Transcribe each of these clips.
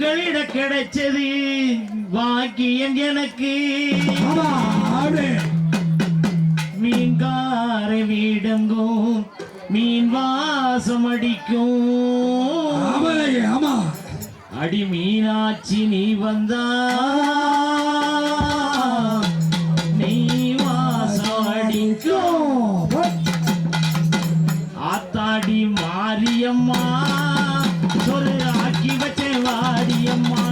உங்களிட கிடைச்சது பாக்கியம் எனக்கு. மீன்கார வீடங்கும் மீன் வாசம் அடிக்கும். அடி மீனாட்சி நீ வந்தா நீ வாசம் அடிக்கும். ஆத்தாடி மாரியம்மா ஒரு ஆக்கி வச்ச வாடியம்மா.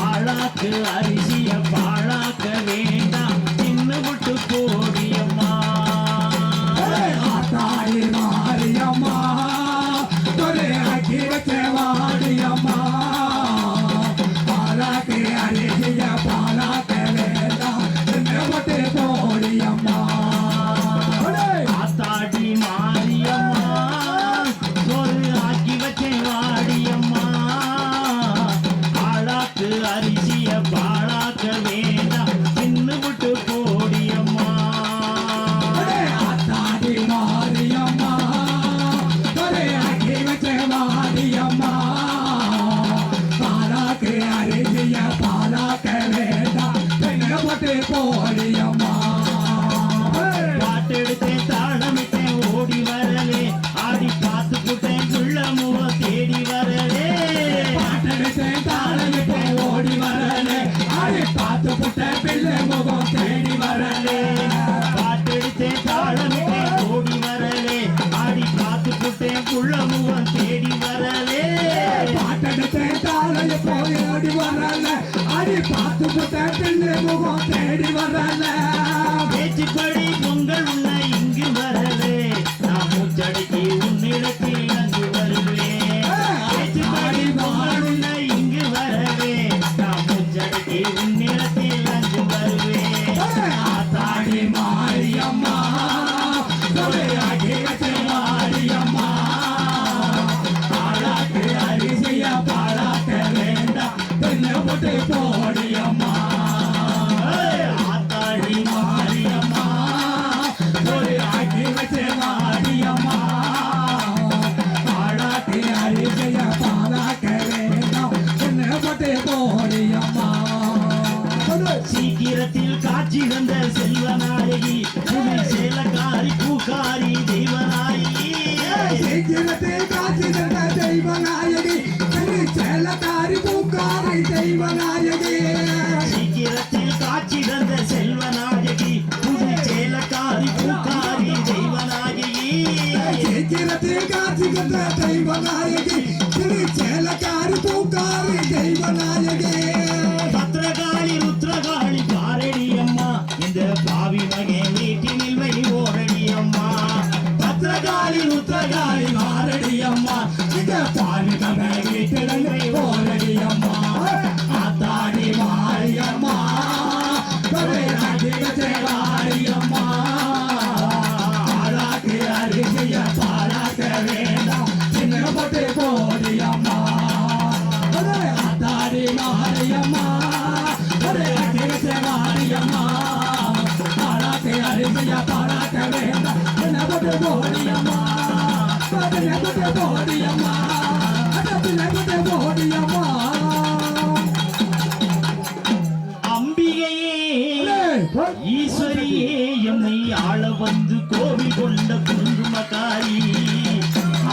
ஆளாக்கு அரிசிய பாழாக்க வேண்டாம் தின்னு விட்டு போடியம்மா. ஆத்தாடி மாரியம்மா ஒரு ஆக்கி வச்ச வாடியம்மா. பாலாக்கு அரிசிய பாழாக்க வேண்டாம் தின்னு விட்டு போடியம்மா. ஆத்தாடி மாரியம்மா ஒரு ஆக்கி வச்ச வாடியம்மா. ஆளாக்கு அரிசிய பாழாக்க வேண்டாம் தின்னு விட்டு போடியம்மா. ஆத்தாடி மாரியம்மா ஒரு ஆக்கி வச்ச வாடியம்மா. பாலாக்கு அரிசிய பாழாக்க வேண்டாம் தின்னு விட்டு போடியம்மா. பாட்டெடுத்தேன் தாளமிட்டேன் ஓடி வரலே. ஆடி பார்த்து புட்டேன் குள்ள முக தேடி வரலே. பாட்டெடுத்தேன் தாளமிட்டேன் ஓடி வரலே. ஆடி பார்த்து புட்ட பிள்ளை முகம் தேடி வரலே. பாட்டெடுத்தேன் தாளமிட்டேன் ஓடி வரலே. ஆடி பார்த்து புட்டேன் குள்ள முகம் தேடி வரலே. பாட்டெடுத்தேன் தாளைய போய் ஓடி வரல. ஆடி பார்த்து புட்ட பிள்ளை முகம் தேடி வரல. பேச்சுப்படி பொங்கல் உன்னை இங்கு வரலே. நான் மூச்சடக்கி உன்னிடத்தில் அங்கு வருவேன். பேச்சுப்படி பொங்கல் உன்னை இங்கு வரவே. நான் மூச்சடக்கி உன்னிடத்தில் அங்கு வருவேன். ஆத்தாடி மாரியம்மா ஒரு ஆக்கி வச்ச வாடியம்மா. பாலாக்கு அரிசிய பாழாக்க வேண்டாம் தின்னு விட்டு போடியம்மா. ஆத்தாடி மாரியம்மா ஒரு ஆக்கி வச்ச வாடியம்மா. பாலாக்கு அரிசிய பாழாக்க வேண்டாம் தின்னு விட்டு போடியம்மா. சீக்கிரத்தில் காட்சி தந்த செல்வநாயகி புவி சேலக்காரி பூக்காரி தெய்வநாயகி. சீக்கிரத்தை காட்சி தந்த தெய்வநாயகி சேலக்காரி பூக்காரி தெய்வநாயகி. சீக்கிரத்தில் காட்சி தந்த செல்வநாயகி புவி சேலக்காரி பூக்காரி தெய்வநாயகி. சீக்கிரத்தை காட்சி தந்த தெய்வநாயகி சேலக்காரி பூக்காரி தெய்வநாயகி. பத்ரகாளி ருத்ரகாளி பாரடி அம்மா இந்த பாவி மகே வீட்டினில் வை ஓரடி அம்மா. பத்ரகாளி ருத்ரகாளி பாரடி அம்மா இந்த பாவி மகே வீட்டில் வை ஓரடி அம்மா. ஆத்தாடி மாரியம்மா ஒரு ஆக்கி வச்ச வாடியம்மா. பாலாக்கு அரிசிய பாழாக்க வேண்டாம் தின்னு விட்டு போடியம்மா. ஆத்தாடி மாரியம்மா ஒரு ஆக்கி வச்ச வாடியம்மா. பாலாக்கு அரிசிய பாழாக்க வேண்டாம் தின்னு விட்டு போடியம்மா. தின்னு விட்டு போடியம்மா. தின்னு விட்டு போடியம்மா. அம்பிகையே ஈஸ்வரியே என்னை ஆள வந்து கோவில் கொண்ட குங்குமக்காரி.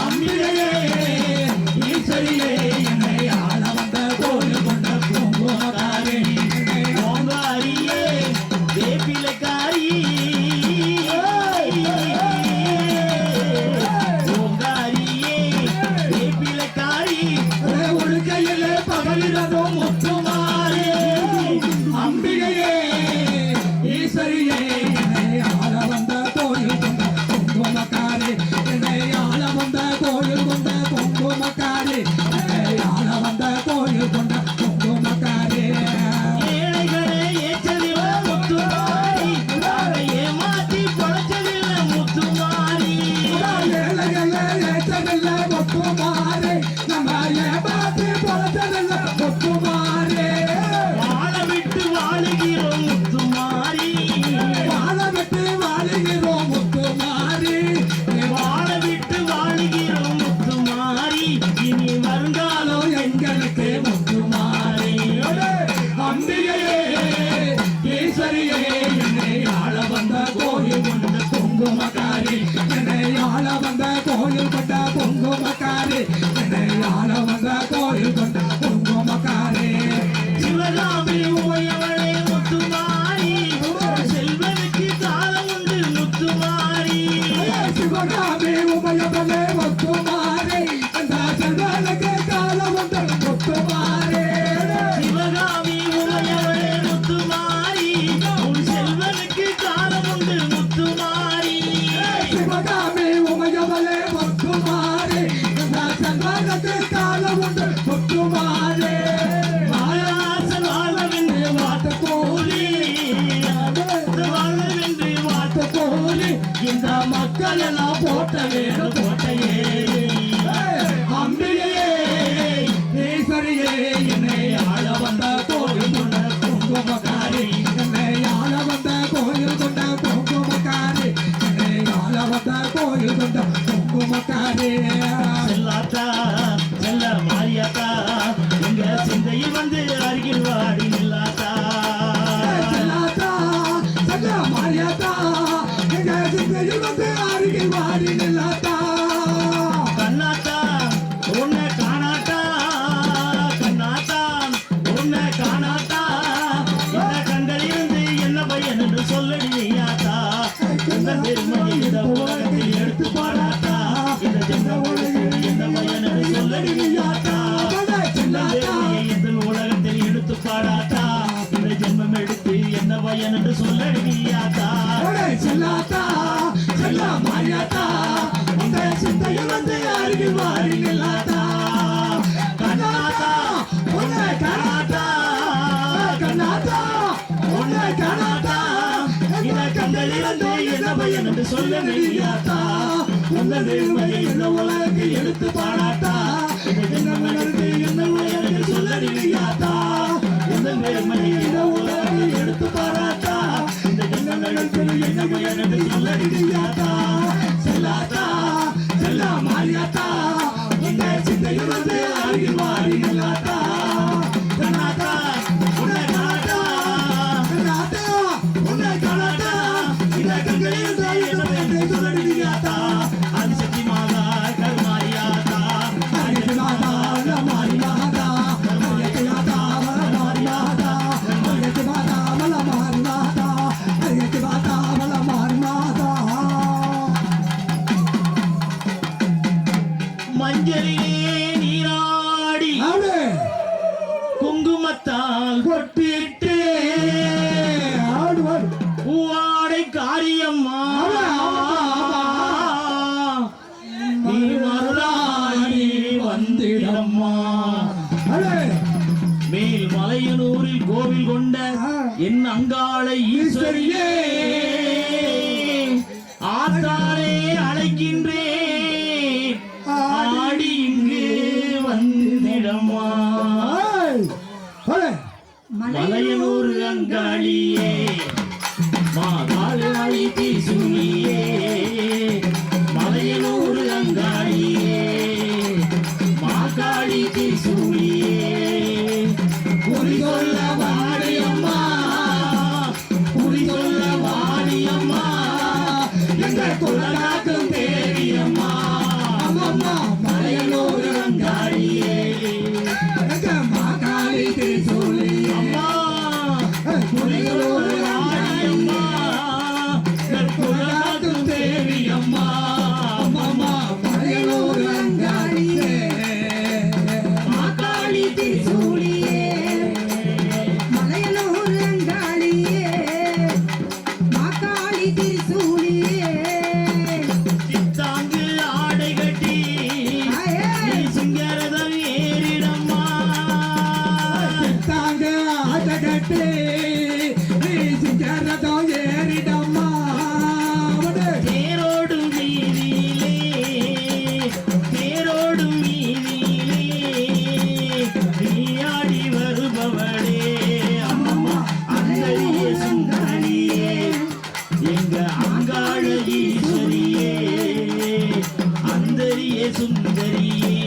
அம்பிகையே ஈஸ்வரியே என்னை ஆள வந்த கோயில் கொண்ட குங்குமக்காரி. ஓங்காரியே வேப்பிலக்காரி. ஓங்காரியே வேப்பிலக்காரி. உடுக்கையிலே பகலிரதும் முத்துமாரி. அம்பிகையே ஈஸ்வரியே என்னை ஆள வந்த கோயில் கொண்ட குங்குமக்காரி. என்னை ஆள வந்த கோயில் கொண்ட பூக்கள் எல்லாம் போட்ட வேணும் கோட்டையே அம்பிகையே ஈஸ்வரியே என்னை ஆள வந்த கோயில் கொண்ட குங்குமக்காரி என்னை ஆள வந்த கோயில் கொண்ட குங்குமக்காரி என்னை ஆள வந்த கோயில் கொண்ட குங்குமக்காரி செல்லாத்தா செல்ல மாரியாத்தா எங்க சிந்தையில் வந்து அருகில் வாடி நில்லாத்தா செல்லாத்தா செல்ல மாரியாத்தா எங்க சிந்தையில் வந்து அருகில் வாடி நில்லாத்தா கண்ணாத்தா உன்னை காணாத்தா கண்ணாத்தா உன்னை காணாத்தா இந்த கண்களிலிருந்து என்ன பையன் என்று சொல்லடி நீயாத்தா இந்த பெருமையை இந்த உலகத்தில் எடுத்து பாடாத்தா இந்த ஜென்ம உலகில் என்ன பையன் என்று சொல்லடி நீயாத்தா இந்த பெருமையை இந்த உலகத்தில் எடுத்து பாடாத்தா இந்த ஜென்மம் எடுத்து என்ன பையன் என்று சொல்லடி நீயாத்தா செல்லாத்தா செல்ல மாரியாத்தா உங்க சிந்தையில் வந்து அருகில் வாடி நில்லாத்தா கண்ணாத்தா உன்னை காணாத்தா கண்ணாத்தா உன்னை காணாத்தா இந்த கண்களிலிருந்து என்ன பையன் என்று சொல்ல நீயாத்தா இந்த பெருமையை இந்த உலகத்தில் எடுத்து பாடாத்தா இந்த ஜென்மம் எடுத்து என்ன பையன் என்று சொல்லடி நீயாத்தா இந்த பெருமையை இந்த உலகத்தில் எடுத்து பாடாத்தா இந்த ஜென்மம் எடுத்து என்ன பையன் என்று சொல்லடி நீயாத்தா செல்லாத்தா செல்ல மாரியாத்தா உங்க சிந்தையில் வந்து அருகில் வாடி நில்லாத்தா கண்ணாத்தா உன்னை காணாத்தா கண்ணாத்தா உன்னை காணாத்தா இந்த கண்களிலிருந்து என்ன பையன் என்று சொல்லடி நீயாத்தா ஆதிசக்தி மாதா கருமாரியாத்தா அரியத்து மாதா மாரி மாதா அரியத்து மாதா மாரி மாதா அரியத்து மாதா மாரி மாதா அரியத்து மாதா மாரி மாதா மஞ்சளிலே நீராடி ஆடு குங்குமத்தால் கொட்டிட்டு ஆடு ஆடு பூவாடை காரியம்மா நீ மருளாடி வந்திடம்மா ஆடு மேல் மலையனூரில் கோவில் கொண்ட என் அங்காள ஈஸ்வரியே ஆத்தாரே அழைக்கின்றேன் ஆடி இங்கு வந்திடம்மா ஆடு மலையனூர் அங்காளியே மாகாளி தீசுனியே மலையனூர் அங்காளியே மாகாளி தீசுனியே குறி சொல்ல வாடியம்மா குறி சொல்ல வாடியம்மா எங்க குலநாட்டும் தேவியம்மா அம்மம்மா மலையனூர் அங்காளியே எங்க மாகாளி திருச்சூலி அம்மா குறிகளோடு வாடியம்மா குலநாட்டும் தேவியம்மா அம்மம்மா மலையனூர் அங்காளியே மாகாளி சூழியே மலையனூர் அங்காளியே மாக்காளி திருசூழியே சித்தாங்கு ஆடை கட்டி நீ சிங்கரதம் ஏறிடம்மா தாங்க ஆட்டகட்டி நீ சிங்கரதோ ஏறிடம்மா தேரோடும் வீதியிலே தேரோடும் வீதியிலே நீயாடி வருபவளே அம்மா அந்தரியே சுந்தரியே எங்க அங்காள ஈஸ்வரியே அந்தரியே சுந்தரியே